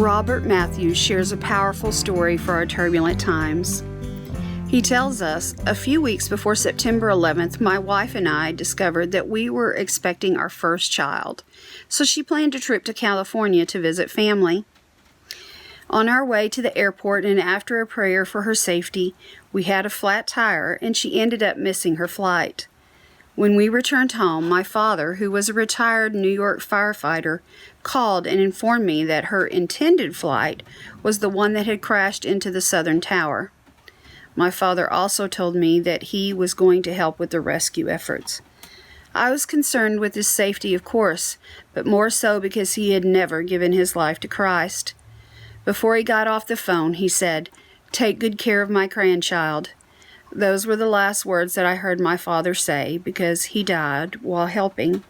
Robert Matthews shares a powerful story for our turbulent times. He tells us, a few weeks before September 11th, my wife and I discovered that we were expecting our first child, so she planned a trip to California to visit family. On our way to the airport and after a prayer for her safety, we had a flat tire and she ended up missing her flight. When we returned home, my father, who was a retired New York firefighter, called and informed me that her intended flight was the one that had crashed into the southern tower. My father also told me that he was going to help with the rescue efforts. I was concerned with his safety, of course, but more so because he had never given his life to Christ. Before he got off the phone, he said, "Take good care of my grandchild." Those were the last words that I heard my father say because he died while helping.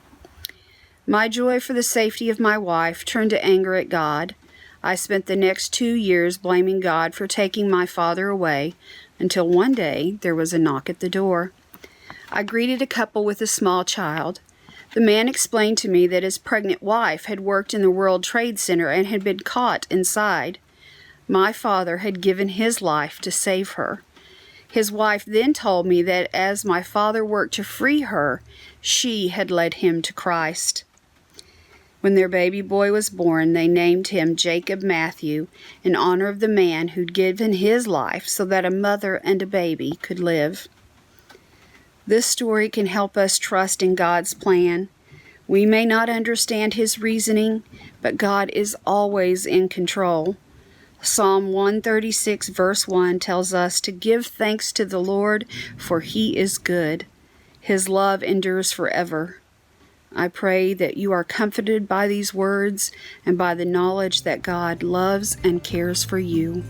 My joy for the safety of my wife turned to anger at God. I spent the next 2 years blaming God for taking my father away until one day there was a knock at the door. I greeted a couple with a small child. The man explained to me that his pregnant wife had worked in the World Trade Center and had been caught inside. My father had given his life to save her. His wife then told me that as my father worked to free her, she had led him to Christ. When their baby boy was born, they named him Jacob Matthew in honor of the man who'd given his life so that a mother and a baby could live. This story can help us trust in God's plan. We may not understand His reasoning, but God is always in control. Psalm 136 verse 1 tells us to give thanks to the Lord, for He is good. His love endures forever. I pray that you are comforted by these words and by the knowledge that God loves and cares for you.